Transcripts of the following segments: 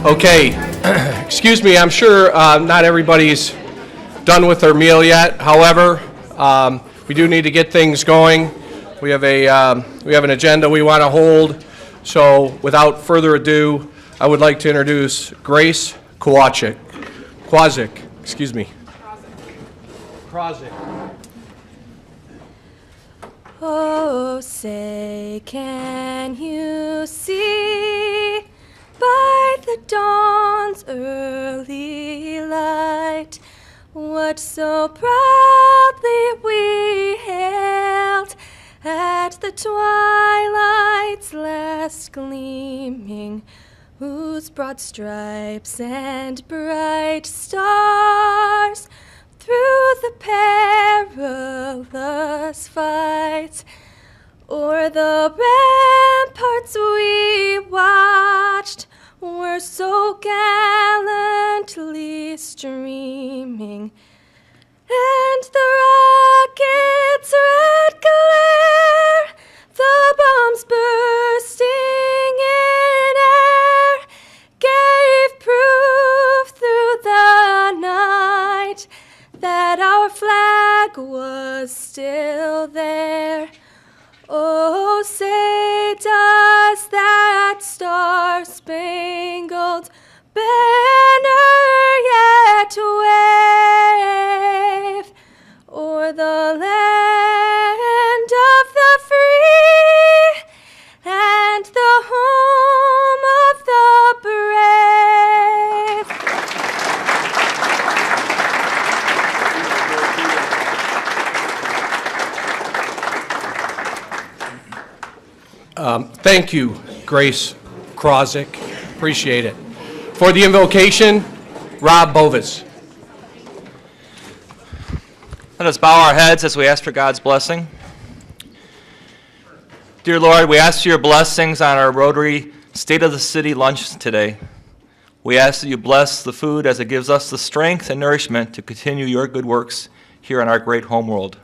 Okay, excuse me, I'm sure not everybody's done with their meal yet. However, we do need to get things going. We have an agenda we want to hold. So without further ado, I would like to introduce Grace Krawczyk. Oh, say, can you see by the dawn's early light what so proudly we hailed at the twilight's last gleaming, whose broad stripes and bright stars through the perilous fight o'er the ramparts we watched were so gallantly streaming, and the rocket's red glare, the bombs bursting in air, gave proof through the night that our flag was still there. Oh, say, does that star-spangled banner yet wave o'er the land of the free and the home of the brave? Thank you, Grace Krawczyk. Appreciate it. For the invocation, Rob Bovitz. Let us bow our heads as we ask for God's blessing. Dear Lord, we ask for your blessings on our Rotary State of the City lunch today. We ask that you bless the food as it gives us the strength and nourishment to continue your good works here in our great home world.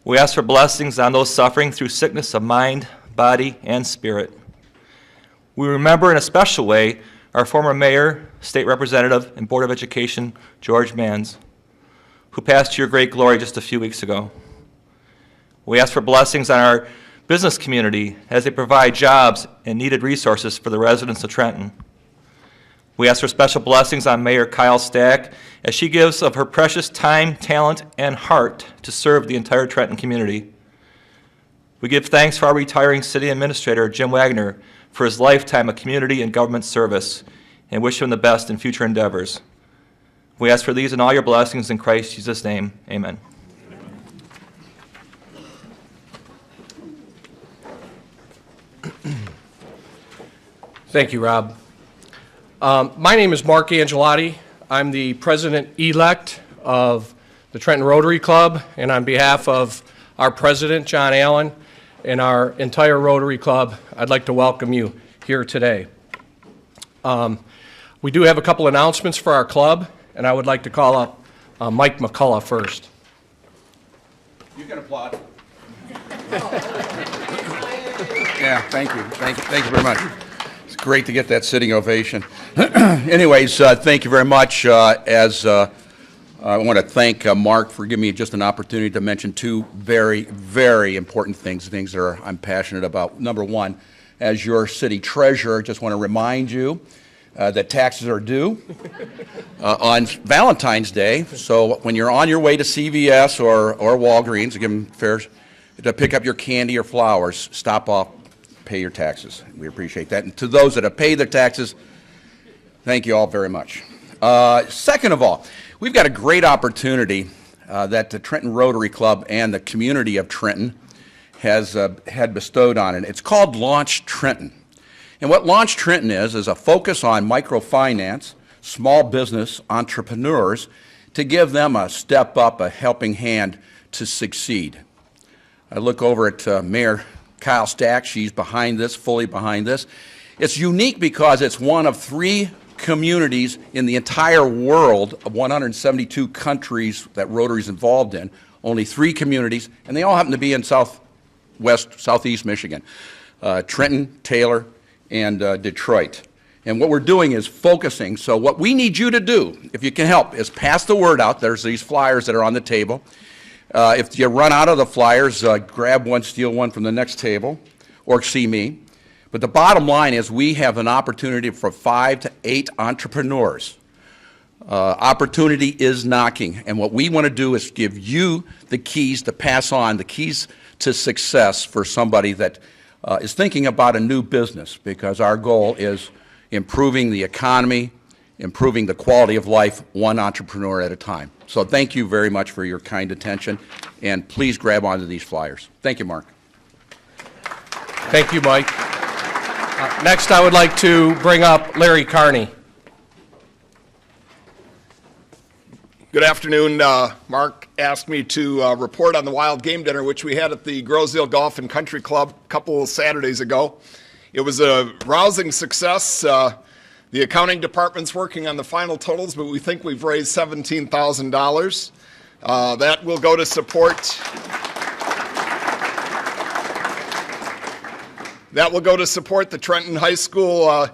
We ask for blessings on those suffering through sickness of mind, body, and spirit. We remember in a special way our former mayor, state representative, and Board of Education, George Manns, who passed to your great glory just a few weeks ago. We ask for blessings on our business community as they provide jobs and needed resources for the residents of Trenton. We ask for special blessings on Mayor Kyle Stack as she gives of her precious time, talent, and heart to serve the entire Trenton community. We give thanks for our retiring city administrator, Jim Wagner, for his lifetime of community and government service, and wish him the best in future endeavors. We ask for these and all your blessings in Christ Jesus' name. Amen. Thank you, Rob. My name is Mark Angellotti. I'm the president-elect of the Trenton Rotary Club, and on behalf of our president, John Allen, and our entire Rotary Club, I'd like to welcome you here today. We do have a couple announcements for our club, and I would like to call up Mike McCullough first. You can applaud. Yeah, thank you. Thank you very much. It's great to get that sitting ovation. Anyways, thank you very much. I want to thank Mark for giving me just an opportunity to mention two very, very important things that I'm passionate about. Number one, as your city treasurer, just want to remind you that taxes are due on Valentine's Day. So when you're on your way to CVS or Walgreens to give them fares, to pick up your candy or flowers, stop off, pay your taxes. We appreciate that. And to those that have paid their taxes, thank you all very much. Second of all, we've got a great opportunity that the Trenton Rotary Club and the community of Trenton has had bestowed on it. It's called Launch Trenton. And what Launch Trenton is a focus on microfinance, small business entrepreneurs, to give them a step up, a helping hand to succeed. I look over at Mayor Kyle Stack. She's behind this, fully behind this. It's unique because it's one of 3 communities in the entire world of 172 countries that Rotary is involved in. Only 3 communities, and they all happen to be in southeast Michigan. Trenton, Taylor, and Detroit. And what we're doing is focusing. So what we need you to do, if you can help, is pass the word out. There's these flyers that are on the table. If you run out of the flyers, grab one, steal one from the next table, or see me. But the bottom line is we have an opportunity for 5 to 8 entrepreneurs. Opportunity is knocking, and what we want to do is give you the keys to pass on, the keys to success for somebody that is thinking about a new business, because our goal is improving the economy, improving the quality of life, one entrepreneur at a time. So thank you very much for your kind attention, and please grab onto these flyers. Thank you, Mark. Thank you, Mike. Next, I would like to bring up Larry Carney. Good afternoon. Mark asked me to report on the wild game dinner, which we had at the Groseville Golf and Country Club a couple of Saturdays ago. It was a rousing success. The accounting department's working on the final totals, but we think we've raised $17,000. That will go to support. That will go to support the Trenton High School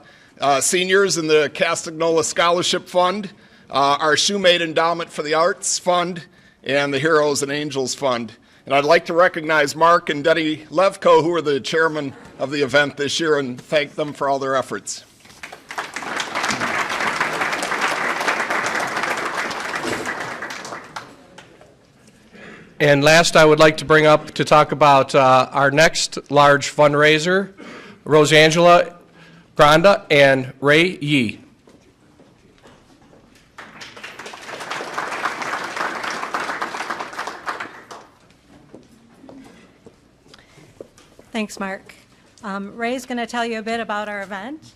seniors in the Castagnola Scholarship Fund, our Shoemade Endowment for the Arts Fund, and the Heroes and Angels Fund. And I'd like to recognize Mark and Denny Levko, who are the chairman of the event this year, and thank them for all their efforts. And last, I would like to bring up to talk about our next large fundraiser, Rosangela Granda and Ray Yee. Thanks, Mark. Ray's going to tell you a bit about our event.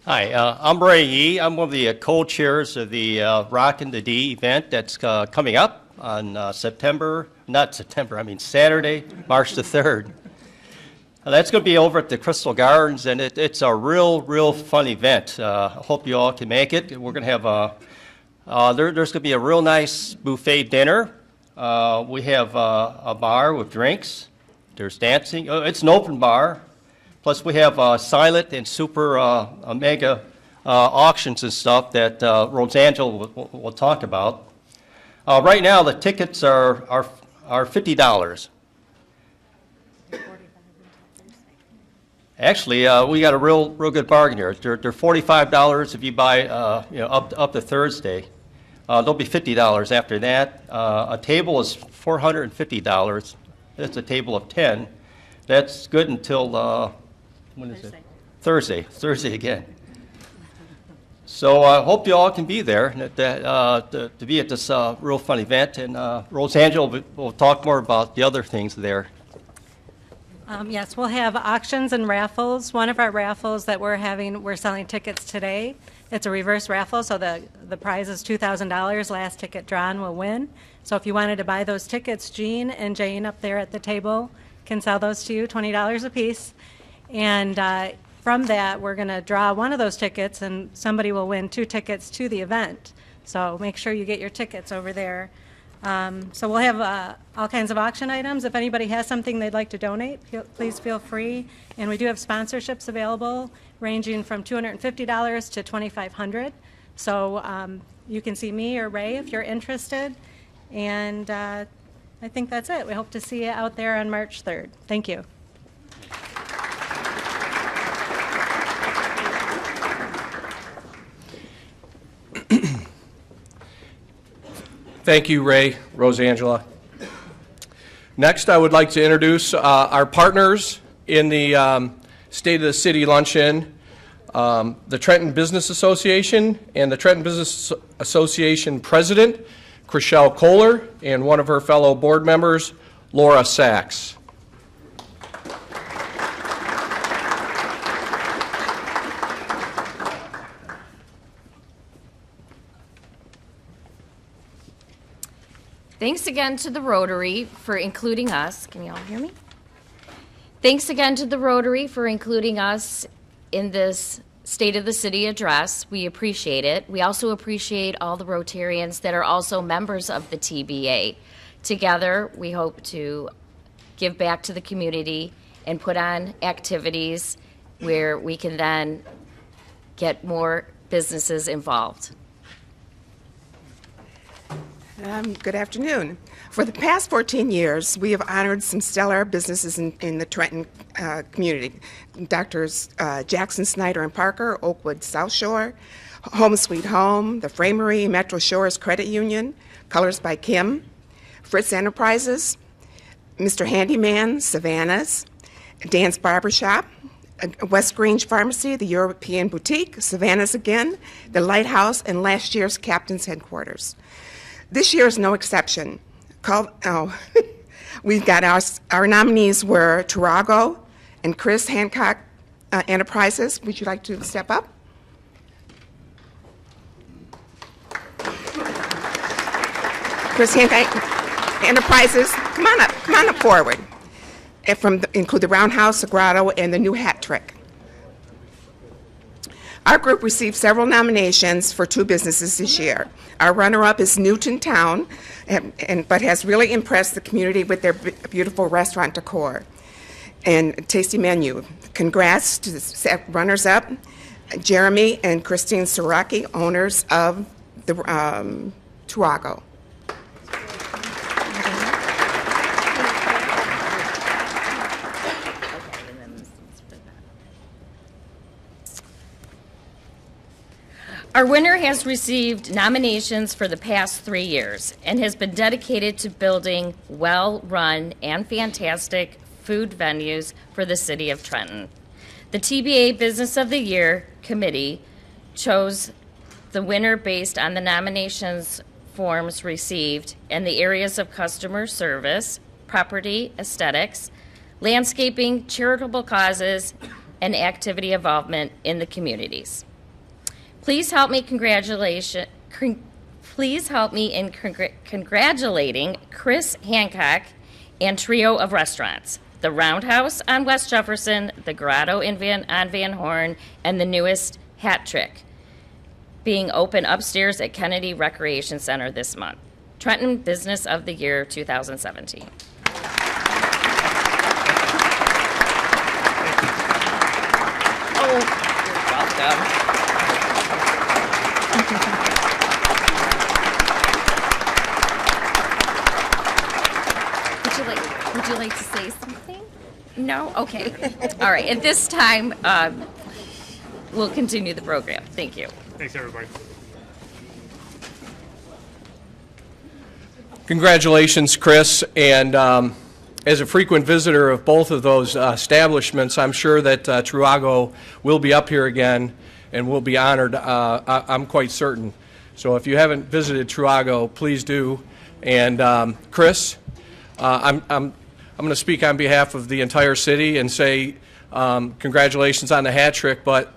Hi, I'm Ray Yee. I'm one of the co-chairs of the Rockin' the D event that's coming up on Saturday, March the 3rd. That's going to be over at the Crystal Gardens, and it's a real fun event. I hope you all can make it. We're going to have there's going to be a real nice buffet dinner. We have a bar with drinks. There's dancing. It's an open bar. Plus, we have silent and super mega auctions and stuff that Rosangela will talk about. Right now, the tickets are $50. Actually, we got a real good bargain here. They're $45 if you buy up to Thursday. They'll be $50 after that. A table is $450. That's a table of 10. That's good until, when is it? Thursday again. So I hope you all can be there to be at this real fun event. And Rosangela will talk more about the other things there. Yes, we'll have auctions and raffles. One of our raffles that we're selling tickets today. It's a reverse raffle, so the prize is $2,000. Last ticket drawn will win. So if you wanted to buy those tickets, Jean and Jane up there at the table can sell those to you, $20 a piece. And from that, we're going to draw one of those tickets, and somebody will win 2 tickets to the event. So make sure you get your tickets over there. So we'll have all kinds of auction items. If anybody has something they'd like to donate, please feel free. And we do have sponsorships available ranging from $250 to $2,500. So you can see me or Ray if you're interested. And I think that's it. We hope to see you out there on March 3rd. Thank you. Thank you, Ray, Rosangela. Next, I would like to introduce our partners in the State of the City Luncheon, the Trenton Business Association and the Trenton Business Association President, Krishelle Kohler, and one of her fellow board members, Laura Sachs. Thanks again to the Rotary for including us. Can you all hear me? Thanks again to the Rotary for including us in this State of the City address. We appreciate it. We also appreciate all the Rotarians that are also members of the TBA. Together, we hope to give back to the community and put on activities where we can then get more businesses involved. Good afternoon. For the past 14 years, we have honored some stellar businesses in the Trenton community. Doctors Jackson, Snyder, and Parker, Oakwood South Shore, Home Sweet Home, the Framery, Metro Shores Credit Union, Colors by Kim, Fritz Enterprises, Mr. Handyman, Savannah's, Dan's Barbershop, West Grange Pharmacy, the European Boutique, Savannah's again, the Lighthouse, and last year's Captain's Headquarters. This year is no exception. We've got our nominees were Turago and Chris Hancock Enterprises. Would you like to step up? Chris Hancock Enterprises, come on up forward. And include the Roundhouse, the Grotto, and the new Hat Trick. Our group received several nominations for 2 businesses this year. Our runner-up is Newton Town, but has really impressed the community with their beautiful restaurant decor and tasty menu. Congrats to the runners-up, Jeremy and Christine Soraki, owners of the Turago. Our winner has received nominations for the past 3 years and has been dedicated to building well-run and fantastic food venues for the city of Trenton. The TBA Business of the Year Committee chose the winner based on the nominations forms received and the areas of customer service, property, aesthetics, landscaping, charitable causes, and activity involvement in the communities. Please help me in congratulating Chris Hancock and trio of restaurants, the Roundhouse on West Jefferson, the Grotto on Van Horn, and the newest Hat Trick, being open upstairs at Kennedy Recreation Center this month. Trenton Business of the Year 2017. Would you like to say something? No? Okay. All right. At this time, we'll continue the program. Thank you. Thanks, everybody. Congratulations, Chris. And as a frequent visitor of both of those establishments, I'm sure that Turago will be up here again and will be honored. I'm quite certain. So if you haven't visited Turago, please do. And Chris, I'm going to speak on behalf of the entire city and say congratulations on the hat trick, but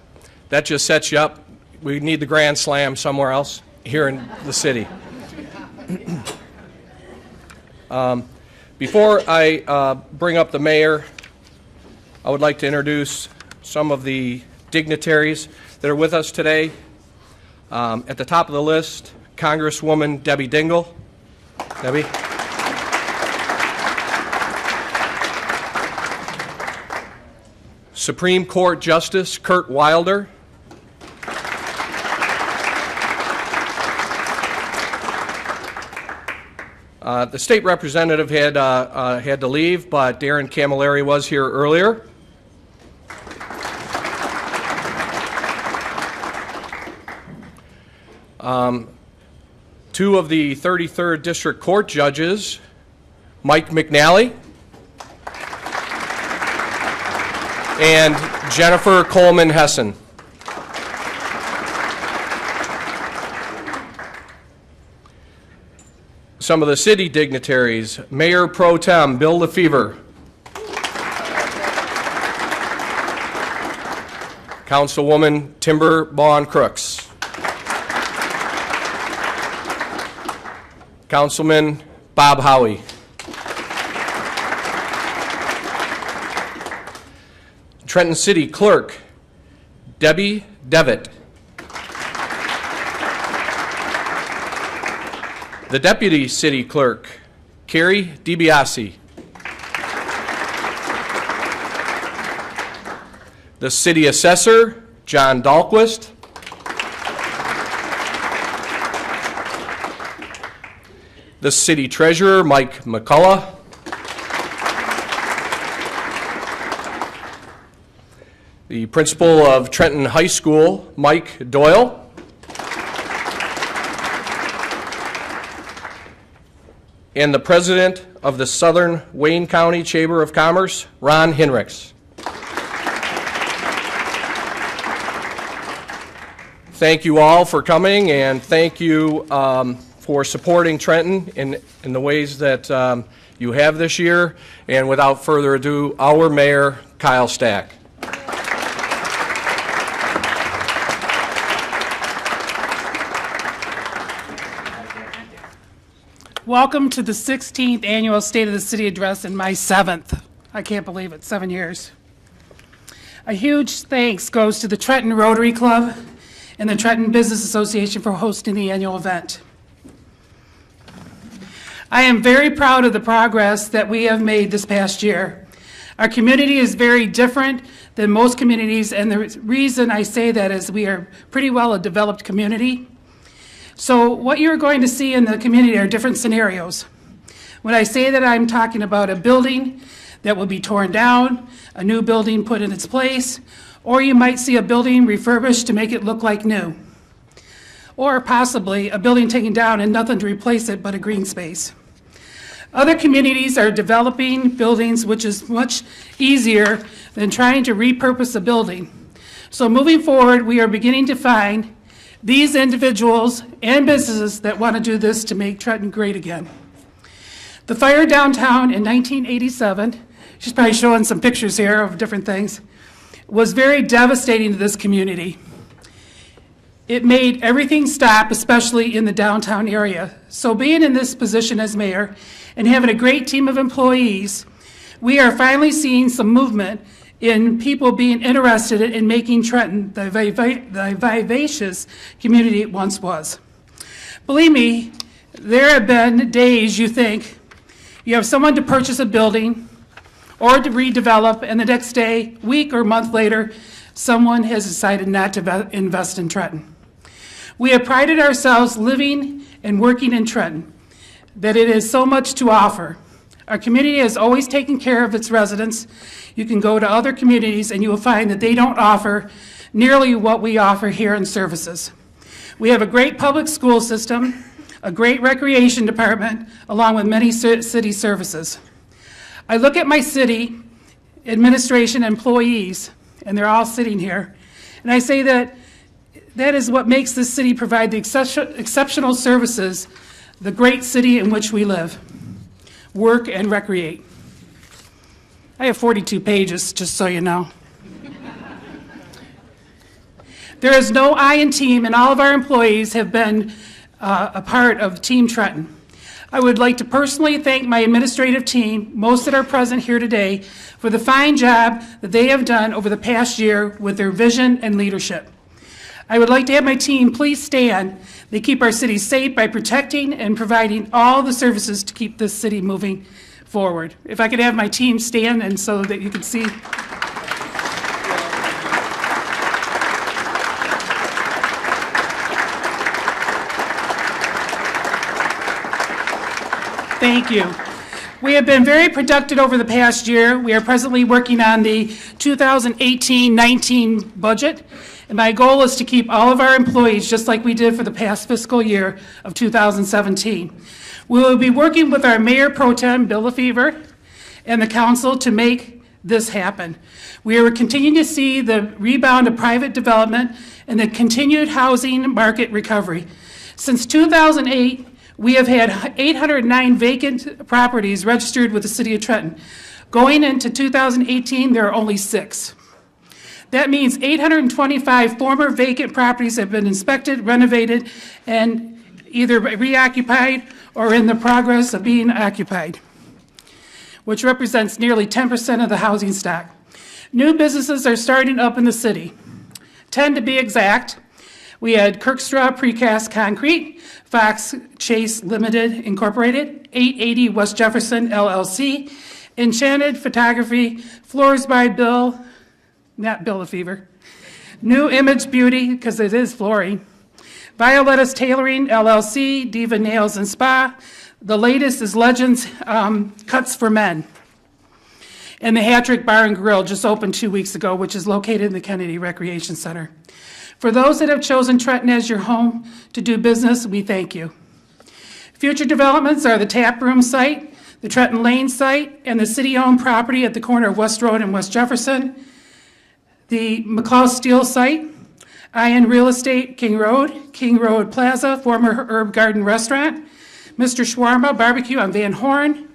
that just sets you up. We need the Grand Slam somewhere else here in the city. Before I bring up the mayor, I would like to introduce some of the dignitaries that are with us today. At the top of the list, Congresswoman Debbie Dingell. Debbie. Supreme Court Justice Kurt Wilder. The state representative had to leave, but Darren Camilleri was here earlier. Two of the 33rd District Court judges, Mike McNally and Jennifer Coleman Hessen. Some of the city dignitaries, Mayor Pro Tem Bill LaFever, Councilwoman Timber Bawn Crooks, Councilman Bob Howie, Trenton City Clerk Debbie Devitt, the Deputy City Clerk, Carrie DiBiase. The City Assessor, John Dahlquist. The City Treasurer, Mike McCullough. The Principal of Trenton High School, Mike Doyle. And the President of the Southern Wayne County Chamber of Commerce, Ron Hinrichs. Thank you all for coming, and thank you for supporting Trenton in the ways that you have this year. And without further ado, our Mayor, Kyle Stack. Welcome to the 16th Annual State of the City Address and my 7th. I can't believe it, 7 years. A huge thanks goes to the Trenton Rotary Club and the Trenton Business Association for hosting the annual event. I am very proud of the progress that we have made this past year. Our community is very different than most communities, and the reason I say that is we are pretty well a developed community. So what you're going to see in the community are different scenarios. When I say that, I'm talking about a building that will be torn down, a new building put in its place, or you might see a building refurbished to make it look like new. Or possibly a building taken down and nothing to replace it but a green space. Other communities are developing buildings, which is much easier than trying to repurpose a building. So moving forward, we are beginning to find these individuals and businesses that want to do this to make Trenton great again. The fire downtown in 1987, she's probably showing some pictures here of different things, was very devastating to this community. It made everything stop, especially in the downtown area. So being in this position as mayor and having a great team of employees, we are finally seeing some movement in people being interested in making Trenton the vivacious community it once was. Believe me, there have been days you think you have someone to purchase a building or to redevelop, and the next day, week or month later, someone has decided not to invest in Trenton. We have prided ourselves living and working in Trenton, that it has so much to offer. Our community has always taken care of its residents. You can go to other communities and you will find that they don't offer nearly what we offer here in services. We have a great public school system, a great recreation department, along with many city services. I look at my city administration employees, and they're all sitting here, and I say that that is what makes this city provide the exceptional services, the great city in which we live, work, and recreate. I have 42 pages, just so you know. There is no I in team, and all of our employees have been a part of Team Trenton. I would like to personally thank my administrative team, most that are present here today, for the fine job that they have done over the past year with their vision and leadership. I would like to have my team please stand. They keep our city safe by protecting and providing all the services to keep this city moving forward. If I could have my team stand and so that you can see. Thank you. We have been very productive over the past year. We are presently working on the 2018-19 budget, and my goal is to keep all of our employees just like we did for the past fiscal year of 2017. We will be working with our Mayor Pro Tem, Bill Lefevre, and the council to make this happen. We are continuing to see the rebound of private development and the continued housing market recovery. Since 2008, we have had 809 vacant properties registered with the City of Trenton. Going into 2018, there are only 6. That means 825 former vacant properties have been inspected, renovated, and either reoccupied or in the progress of being occupied, which represents nearly 10% of the housing stock. New businesses are starting up in the city. 10 to be exact. We had Kirkstraw Precast Concrete, Fox Chase Limited Incorporated, 880 West Jefferson LLC, Enchanted Photography, Floors by Bill, not Bill Lefevre, New Image Beauty, because it is flooring. Violetta's Tailoring, LLC, Diva Nails and Spa. The latest is Legends Cuts for Men. And the Hattrick Bar and Grill just opened 2 weeks ago, which is located in the Kennedy Recreation Center. For those that have chosen Trenton as your home to do business, we thank you. Future developments are the Tap Room site, the Trenton Lane site, and the city-owned property at the corner of West Road and West Jefferson, the McCullough Steel site, Iron Real Estate, King Road Plaza, former Herb Garden Restaurant, Mr. Shawarma Barbecue on Van Horn,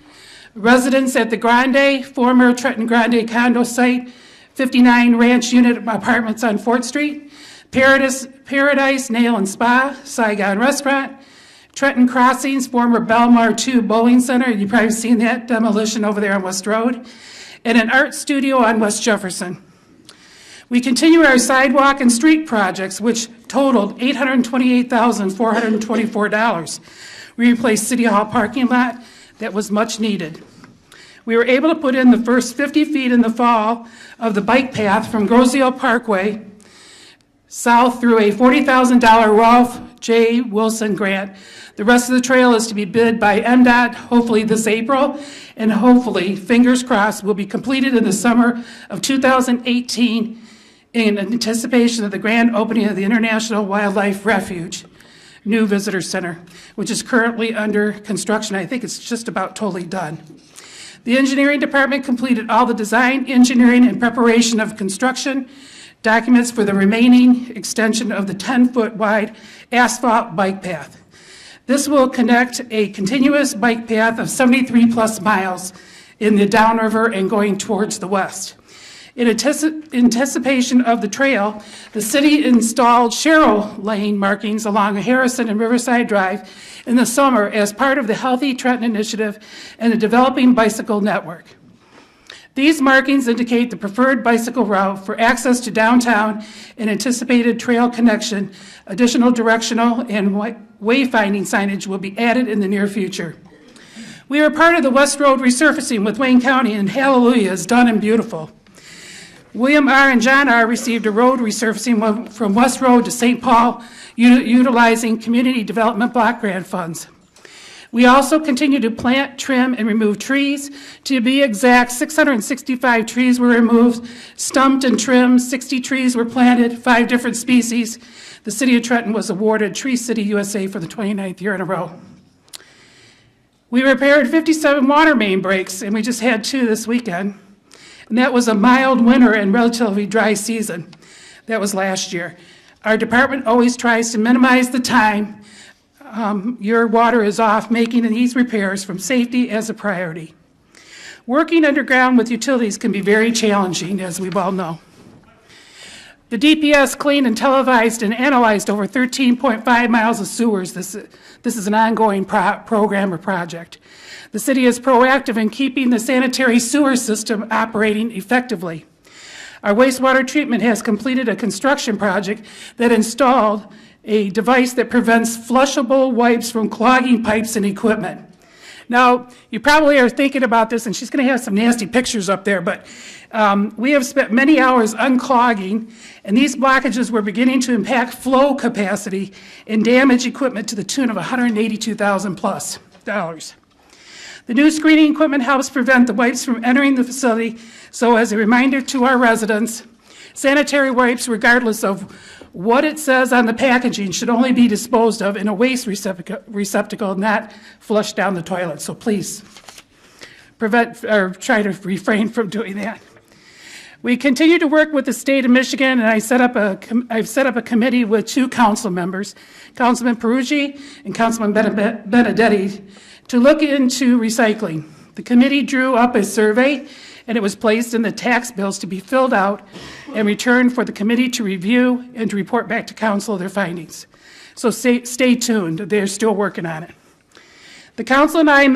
residence at the Grande, former Trenton Grande condo site, 59 ranch unit apartments on Fort Street, Paradise Nail and Spa, Saigon Restaurant, Trenton Crossings, former Belmar 2 Bowling Center, you've probably seen that demolition over there on West Road, and an art studio on West Jefferson. We continue our sidewalk and street projects, which totaled $828,424. We replaced City Hall parking lot that was much needed. We were able to put in the first 50 feet in the fall of the bike path from Grosseal Parkway south through a $40,000 Rolf J. Wilson grant. The rest of the trail is to be bid by MDOT, hopefully this April, and hopefully, fingers crossed, will be completed in the summer of 2018 in anticipation of the grand opening of the International Wildlife Refuge new visitor center, which is currently under construction. I think it's just about totally done. The engineering department completed all the design, engineering, and preparation of construction documents for the remaining extension of the 10-foot wide asphalt bike path. This will connect a continuous bike path of 73 plus miles in the downriver and going towards the west. In anticipation of the trail, the city installed Sherrill Lane markings along Harrison and Riverside Drive in the summer as part of the Healthy Trenton Initiative and the Developing Bicycle Network. These markings indicate the preferred bicycle route for access to downtown and anticipated trail connection. Additional directional and wayfinding signage will be added in the near future. We are part of the West Road resurfacing with Wayne County, and hallelujah is done and beautiful. William R. and John R. received a road resurfacing from West Road to St. Paul, utilizing Community Development Block Grant funds. We also continue to plant, trim, and remove trees. To be exact, 665 trees were removed, stumped and trimmed, 60 trees were planted, 5 different species. The City of Trenton was awarded Tree City USA for the 29th year in a row. We repaired 57 water main breaks, and we just had 2 this weekend. And that was a mild winter and relatively dry season. That was last year. Our department always tries to minimize the time your water is off, making these repairs from safety as a priority. Working underground with utilities can be very challenging, as we well know. The DPS cleaned and televised and analyzed over 13.5 miles of sewers. This is an ongoing program or project. The city is proactive in keeping the sanitary sewer system operating effectively. Our wastewater treatment has completed a construction project that installed a device that prevents flushable wipes from clogging pipes and equipment. Now, you probably are thinking about this, and she's going to have some nasty pictures up there, but we have spent many hours unclogging, and these blockages were beginning to impact flow capacity and damage equipment to the tune of $182,000 plus. The new screening equipment helps prevent the wipes from entering the facility, so as a reminder to our residents, sanitary wipes, regardless of what it says on the packaging, should only be disposed of in a waste receptacle, not flushed down the toilet. So please prevent or try to refrain from doing that. We continue to work with the state of Michigan, and I've set up a committee with 2 council members, Councilman Peruggi and Councilman Benedetti, to look into recycling. The committee drew up a survey, and it was placed in the tax bills to be filled out and returned for the committee to review and to report back to council their findings. So stay tuned. They're still working on it. The council and I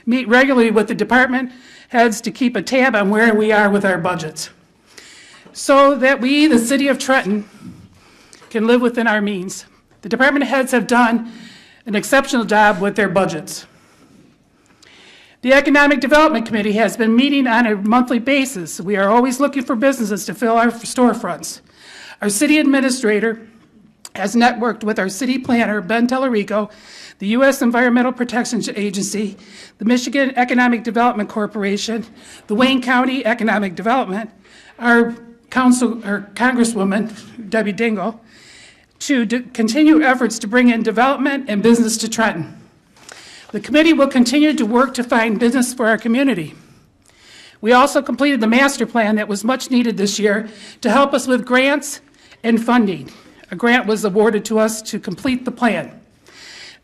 meet regularly with the department heads to keep a tab on where we are with our budgets, so that we, the city of Trenton, can live within our means. The department heads have done an exceptional job with their budgets. The Economic Development Committee has been meeting on a monthly basis. We are always looking for businesses to fill our storefronts. Our city administrator has networked with our city planner, Ben Tellerico, the U.S. Environmental Protection Agency, the Michigan Economic Development Corporation, the Wayne County Economic Development, our Congresswoman, Debbie Dingell, to continue efforts to bring in development and business to Trenton. The committee will continue to work to find business for our community. We also completed the master plan that was much needed this year to help us with grants and funding. A grant was awarded to us to complete the plan.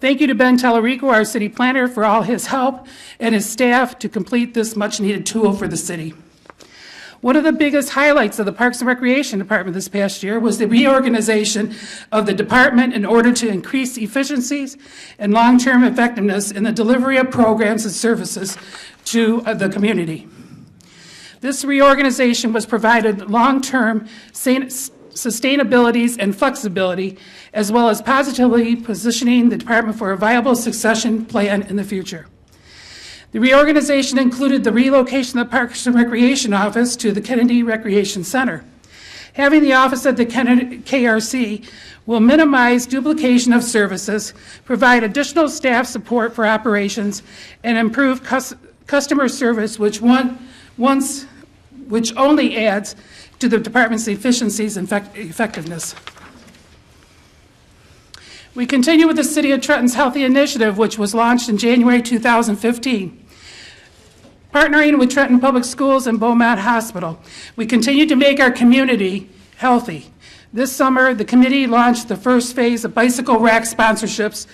Thank you to Ben Tellerico, our city planner, for all his help and his staff to complete this much-needed tool for the city. One of the biggest highlights of the Parks and Recreation Department this past year was the reorganization of the department in order to increase efficiencies and long-term effectiveness in the delivery of programs and services to the community. This reorganization was provided long-term sustainability and flexibility, as well as positively positioning the department for a viable succession plan in the future. The reorganization included the relocation of the Parks and Recreation Office to the Kennedy Recreation Center. Having the office at the KRC will minimize duplication of services, provide additional staff support for operations, and improve customer service, which only adds to the department's efficiencies and effectiveness. We continue with the City of Trenton's Healthy Initiative, which was launched in January 2015. Partnering with Trenton Public Schools and Beaumont Hospital, we continue to make our community healthy. This summer, the committee launched the first phase of bicycle rack sponsorships,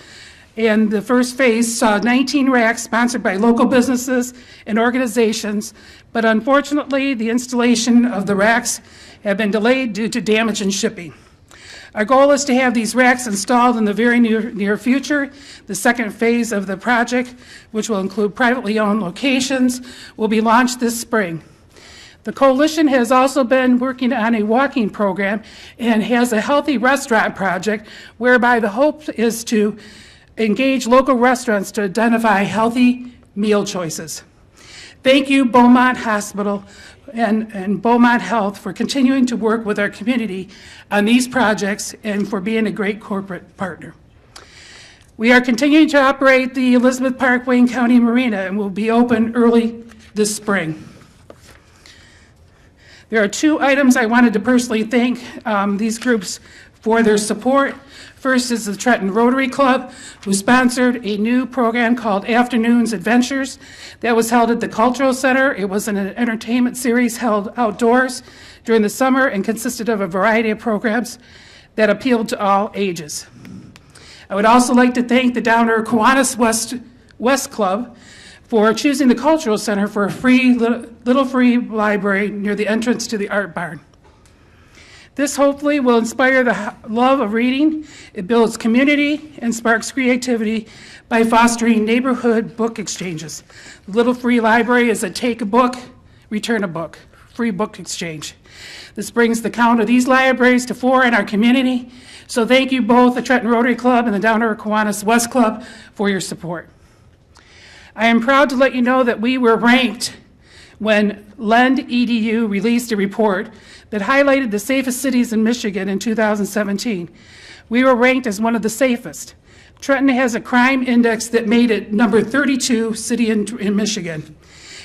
and the first phase saw 19 racks sponsored by local businesses and organizations, but unfortunately, the installation of the racks have been delayed due to damage in shipping. Our goal is to have these racks installed in the very near future. The second phase of the project, which will include privately owned locations, will be launched this spring. The coalition has also been working on a walking program and has a healthy restaurant project whereby the hope is to engage local restaurants to identify healthy meal choices. Thank you, Beaumont Hospital and Beaumont Health, for continuing to work with our community on these projects and for being a great corporate partner. We are continuing to operate the Elizabeth Park Wayne County Marina and will be open early this spring. There are two items I wanted to personally thank these groups for their support. First is the Trenton Rotary Club, who sponsored a new program called Afternoons Adventures that was held at the Cultural Center. It was an entertainment series held outdoors during the summer and consisted of a variety of programs that appealed to all ages. I would also like to thank the Downer Kiwanis West Club for choosing the Cultural Center for a little free library near the entrance to the Art Barn. This hopefully will inspire the love of reading. It builds community and sparks creativity by fostering neighborhood book exchanges. The Little Free Library is a take a book, return a book, free book exchange. This brings the count of these libraries to 4 in our community. So thank you both, the Trenton Rotary Club and the Downer Kiwanis West Club, for your support. I am proud to let you know that we were ranked when Lend EDU released a report that highlighted the safest cities in Michigan in 2017. We were ranked as one of the safest. Trenton has a crime index that made it number 32 city in Michigan.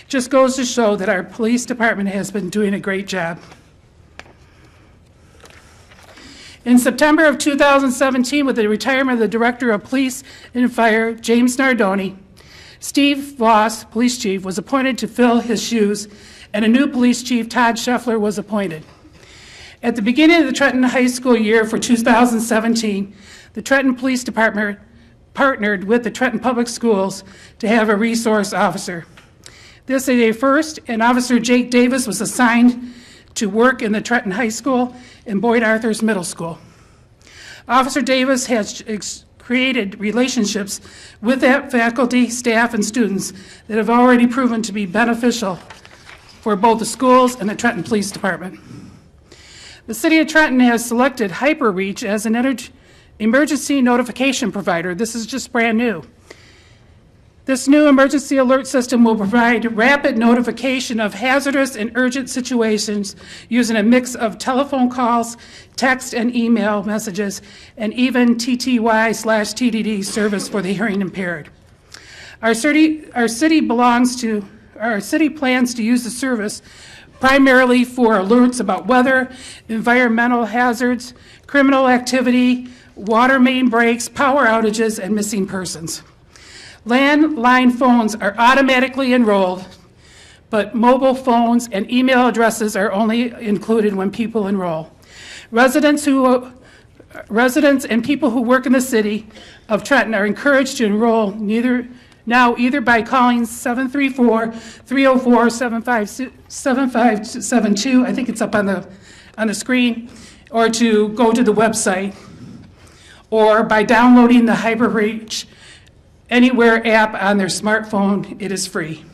Just goes to show that our police department has been doing a great job. In September of 2017, with the retirement of the Director of Police and Fire, James Nardoni, Steve Voss, police chief, was appointed to fill his shoes, and a new police chief, Todd Scheffler, was appointed. At the beginning of the Trenton High School year for 2017, the Trenton Police Department partnered with the Trenton Public Schools to have a resource officer. This is a first, and Officer Jake Davis was assigned to work in the Trenton High School and Boyd Arthur's Middle School. Officer Davis has created relationships with that faculty, staff, and students that have already proven to be beneficial for both the schools and the Trenton Police Department. The City of Trenton has selected HyperReach as an emergency notification provider. This is just brand new. This new emergency alert system will provide rapid notification of hazardous and urgent situations using a mix of telephone calls, text and email messages, and even TTY/TDD service for the hearing impaired. Our city plans to use the service primarily for alerts about weather, environmental hazards, criminal activity, water main breaks, power outages, and missing persons. Landline phones are automatically enrolled, but mobile phones and email addresses are only included when people enroll. Residents and people who work in the city of Trenton are encouraged to enroll either by calling 734-304-7572, I think it's up on the screen, or to go to the website, or by downloading the HyperReach Anywhere app on their smartphone. It is free.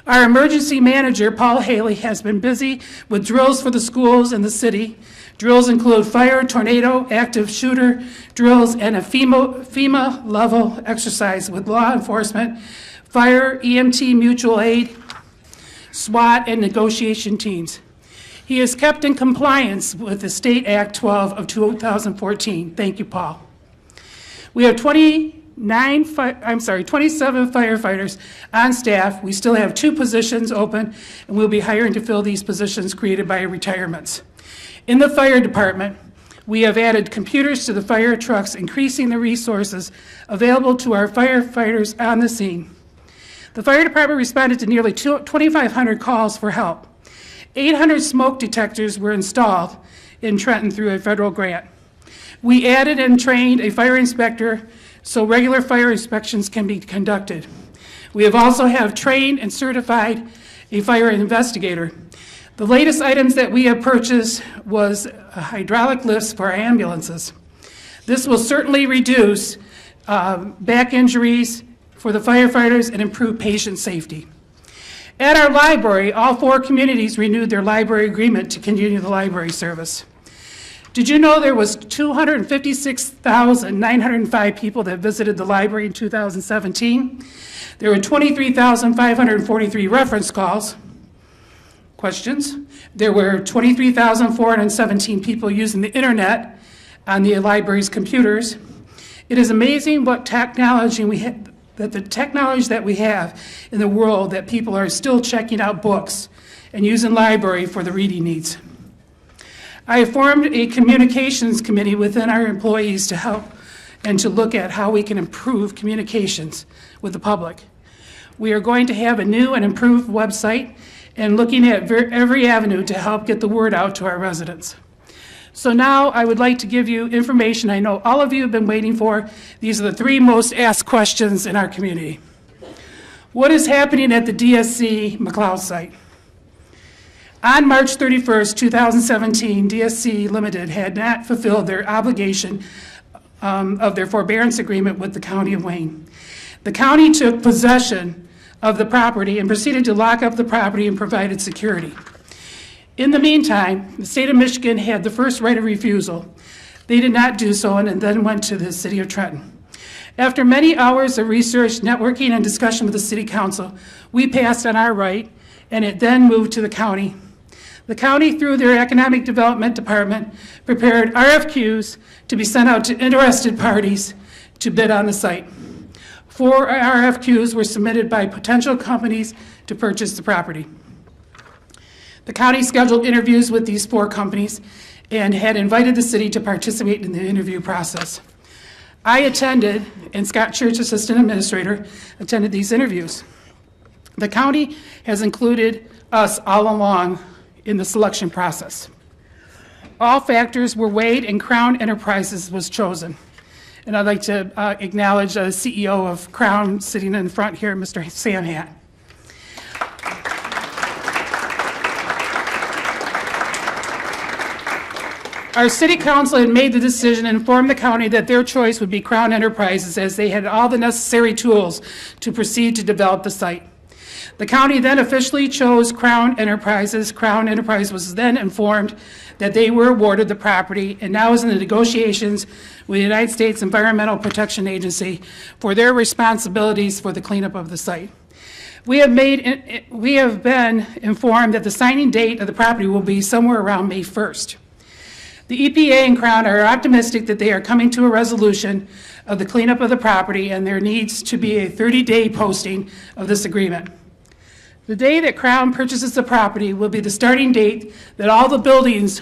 Our emergency manager, Paul Haley, has been busy with drills for the schools and the city. Drills include fire, tornado, active shooter drills, and a FEMA level exercise with law enforcement, fire, EMT, mutual aid, SWAT, and negotiation teams. He is kept in compliance with the State Act 12 of 2014. Thank you, Paul. We have 27 firefighters on staff. We still have 2 positions open, and we'll be hiring to fill these positions created by retirements. In the fire department, we have added computers to the fire trucks, increasing the resources available to our firefighters on the scene. The fire department responded to nearly 2,500 calls for help. 800 smoke detectors were installed in Trenton through a federal grant. We added and trained a fire inspector so regular fire inspections can be conducted. We have also trained and certified a fire investigator. The latest items that we have purchased was hydraulic lifts for our ambulances. This will certainly reduce back injuries for the firefighters and improve patient safety. At our library, all 4 communities renewed their library agreement to continue the library service. Did you know there was 256,905 people that visited the library in 2017? There were 23,543 reference calls. Questions? There were 23,417 people using the internet on the library's computers. It is amazing what technology the technology that we have in the world, that people are still checking out books and using library for the reading needs. I have formed a communications committee within our employees to help and to look at how we can improve communications with the public. We are going to have a new and improved website and looking at every avenue to help get the word out to our residents. So now I would like to give you information I know all of you have been waiting for. These are the 3 most asked questions in our community. What is happening at the DSC McCullough site? On March 31st, 2017, DSC Limited had not fulfilled their obligation of their forbearance agreement with the County of Wayne. The county took possession of the property and proceeded to lock up the property and provided security. In the meantime, the state of Michigan had the first right of refusal. They did not do so and then went to the city of Trenton. After many hours of research, networking, and discussion with the city council, we passed on our right, and it then moved to the county. The county, through their economic development department, prepared RFQs to be sent out to interested parties to bid on the site. 4 RFQs were submitted by potential companies to purchase the property. The county scheduled interviews with these 4 companies and had invited the city to participate in the interview process. I attended, and Scott Church, Assistant Administrator, attended these interviews. The county has included us all along in the selection process. All factors were weighed and Crown Enterprises was chosen. And I'd like to acknowledge the CEO of Crown sitting in front here, Mr. Samhat. Our city council had made the decision and informed the county that their choice would be Crown Enterprises, as they had all the necessary tools to proceed to develop the site. The county then officially chose Crown Enterprises. Crown Enterprise was then informed that they were awarded the property and now is in the negotiations with the United States Environmental Protection Agency for their responsibilities for the cleanup of the site. We have been informed that the signing date of the property will be somewhere around May 1st. The EPA and Crown are optimistic that they are coming to a resolution of the cleanup of the property, and there needs to be a 30-day posting of this agreement. The day that Crown purchases the property will be the starting date that all the buildings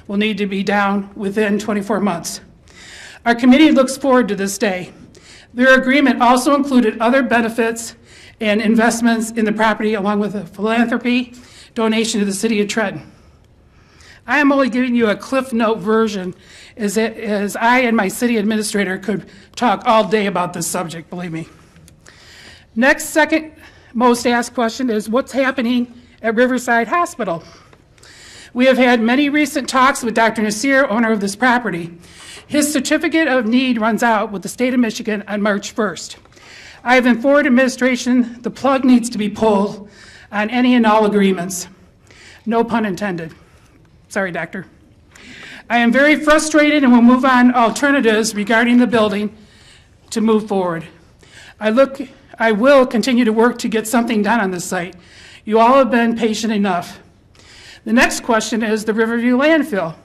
will need to be down within 24 months. Our committee looks forward to this day. Their agreement also included other benefits and investments in the property, along with a philanthropy donation to the city of Trenton. I am only giving you a Cliff Note version, as I and my city administrator could talk all day about this subject, believe me. Next, second most asked question is, what's happening at Riverside Hospital? We have had many recent talks with Dr. Nasir, owner of this property. His certificate of need runs out with the state of Michigan on March 1st. I have informed administration the plug needs to be pulled on any and all agreements. No pun intended. Sorry, doctor. I am very frustrated and will move on alternatives regarding the building to move forward. I will continue to work to get something done on this site. You all have been patient enough. The next question is the Riverview landfill.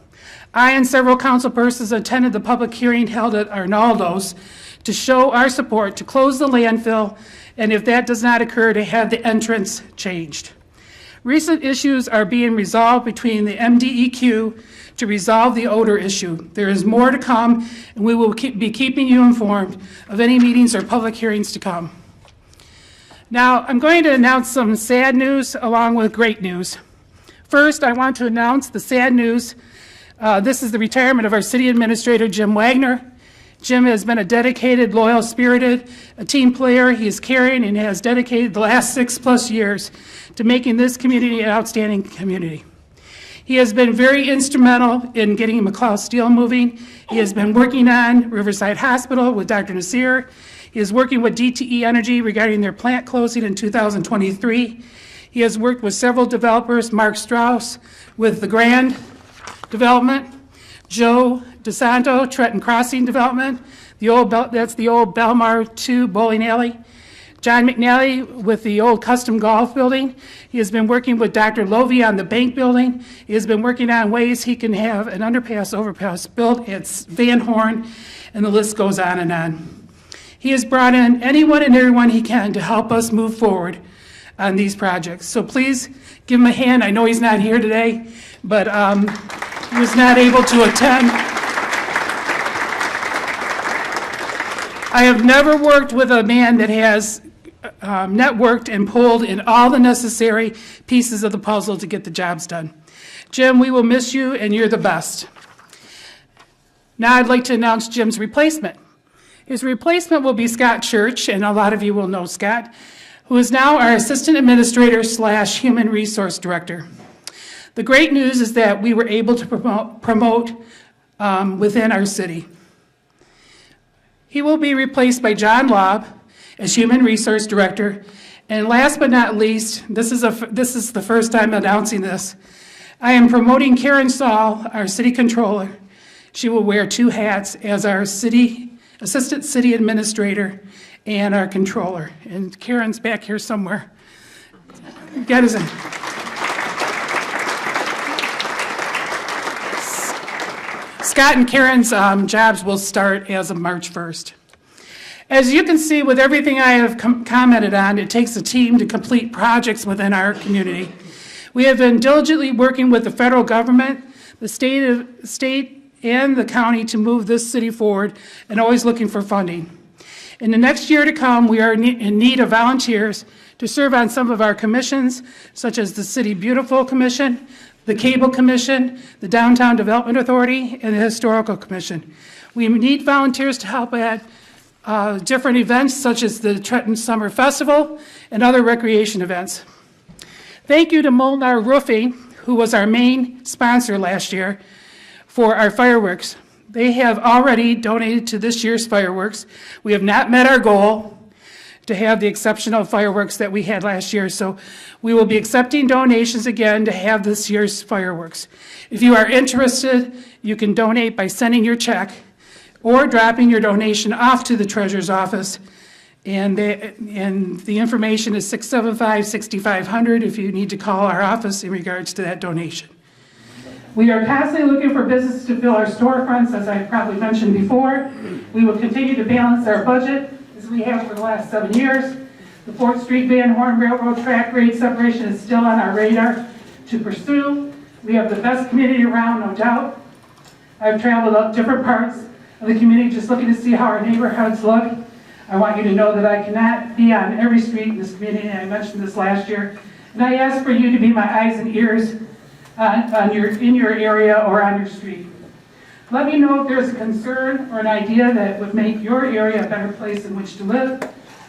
I and several council persons attended the public hearing held at Arnaldo's to show our support to close the landfill, and if that does not occur, to have the entrance changed. Recent issues are being resolved between the MDEQ to resolve the odor issue. There is more to come, and we will be keeping you informed of any meetings or public hearings to come. Now, I'm going to announce some sad news along with great news. First, I want to announce the sad news. This is the retirement of our city administrator, Jim Wagner. Jim has been a dedicated, loyal, spirited, a team player. He is caring and has dedicated the last 6+ years to making this community an outstanding community. He has been very instrumental in getting McCullough Steel moving. He has been working on Riverside Hospital with Dr. Nasir. He is working with DTE Energy regarding their plant closing in 2023. He has worked with several developers, Mark Strauss with the Grand Development, Joe DeSanto, Trenton Crossing Development, that's the old Belmar 2 bowling alley. John McNally with the old custom golf building. He has been working with Dr. Lovey on the bank building. He has been working on ways he can have an underpass, overpass built at Van Horn, and the list goes on and on. He has brought in anyone and everyone he can to help us move forward on these projects. So please give him a hand. I know he's not here today, but he was not able to attend. I have never worked with a man that has networked and pulled in all the necessary pieces of the puzzle to get the jobs done. Jim, we will miss you, and you're the best. Now I'd like to announce Jim's replacement. His replacement will be Scott Church, and a lot of you will know Scott, who is now our Assistant Administrator / Human Resource Director. The great news is that we were able to promote within our city. He will be replaced by John Lobb as Human Resource Director. And last but not least, this is the first time announcing this, I am promoting Karen Saul, our City Controller. She will wear 2 hats as our Assistant City Administrator and our Controller. And Karen's back here somewhere. Get us in. Scott and Karen's jobs will start as of March 1st. As you can see, with everything I have commented on, it takes a team to complete projects within our community. We have been diligently working with the federal government, the state and the county to move this city forward, and always looking for funding. In the next year to come, we are in need of volunteers to serve on some of our commissions, such as the City Beautiful Commission, the Cable Commission, the Downtown Development Authority, and the Historical Commission. We need volunteers to help at different events such as the Trenton Summer Festival and other recreation events. Thank you to Molnar Roofing, who was our main sponsor last year for our fireworks. They have already donated to this year's fireworks. We have not met our goal. to have the exceptional fireworks that we had last year. So we will be accepting donations again to have this year's fireworks. If you are interested, you can donate by sending your check or dropping your donation off to the treasurer's office. And the information is 675-6500 if you need to call our office in regards to that donation. We are constantly looking for business to fill our storefronts, as I probably mentioned before. We will continue to balance our budget as we have for the last 7 years. The 4th Street Van Horn Railroad track grade separation is still on our radar to pursue. We have the best community around, no doubt. I've traveled up different parts of the community just looking to see how our neighborhoods look. I want you to know that I cannot be on every street in this community, and I mentioned this last year. And I ask for you to be my eyes and ears in your area or on your street. Let me know if there's a concern or an idea that would make your area a better place in which to live.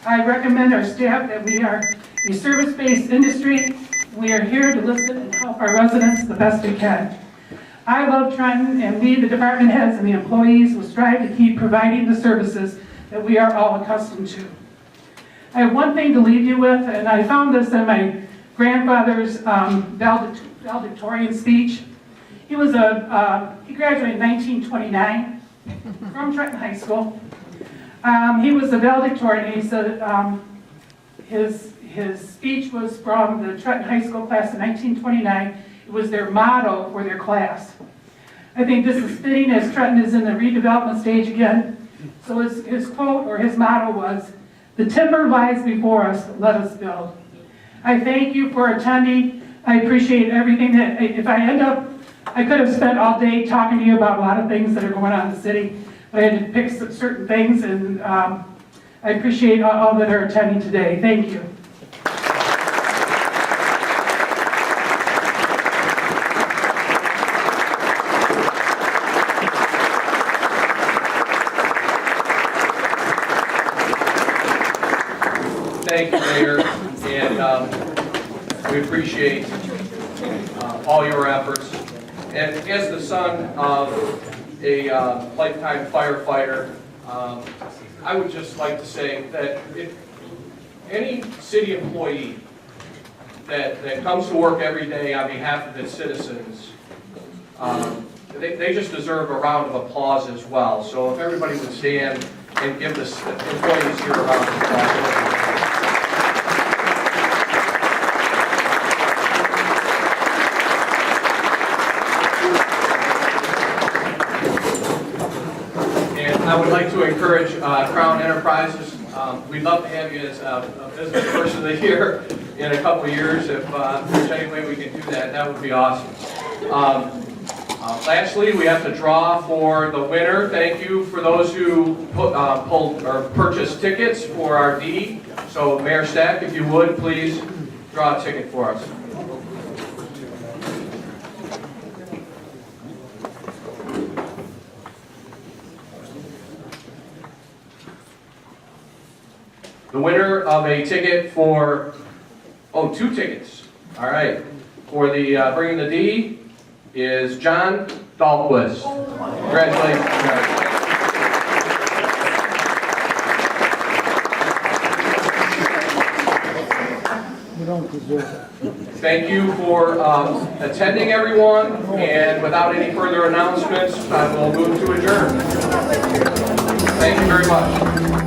I recommend our staff that we are a service-based industry. We are here to listen and help our residents the best we can. I love Trenton, and we, the department heads and the employees, will strive to keep providing the services that we are all accustomed to. I have one thing to leave you with, and I found this in my grandfather's valedictorian speech. He graduated in 1929 from Trenton High School. He was a valedictorian, and he said his speech was from the Trenton High School class in 1929. It was their motto for their class. I think this is fitting as Trenton is in the redevelopment stage again. So his quote or his motto was, "The timber lies before us, let us build." I thank you for attending. I appreciate everything that, if I end up, I could have spent all day talking to you about a lot of things that are going on in the city, but I had to pick certain things, and I appreciate all that are attending today. Thank you. Thank you, Mayor, and we appreciate all your efforts. And as the son of a lifetime firefighter, I would just like to say that if any city employee that comes to work every day on behalf of its citizens, they just deserve a round of applause as well. So if everybody would stand and give the employees here a round of applause. I would like to encourage Crown Enterprises. We'd love to have you as a business person of the year in a couple of years. If there's any way we can do that, that would be awesome. Lastly, we have to draw for the winner. Thank you for those who pulled or purchased tickets for our D. So Mayor Stack, if you would, please draw a ticket for us. The winner of a ticket for, 2 tickets, all right, for the bringing the D is John Dahlquist. Congratulations. You don't deserve it. Thank you for attending, everyone, and without any further announcements, I will move to adjourn. Thank you very much.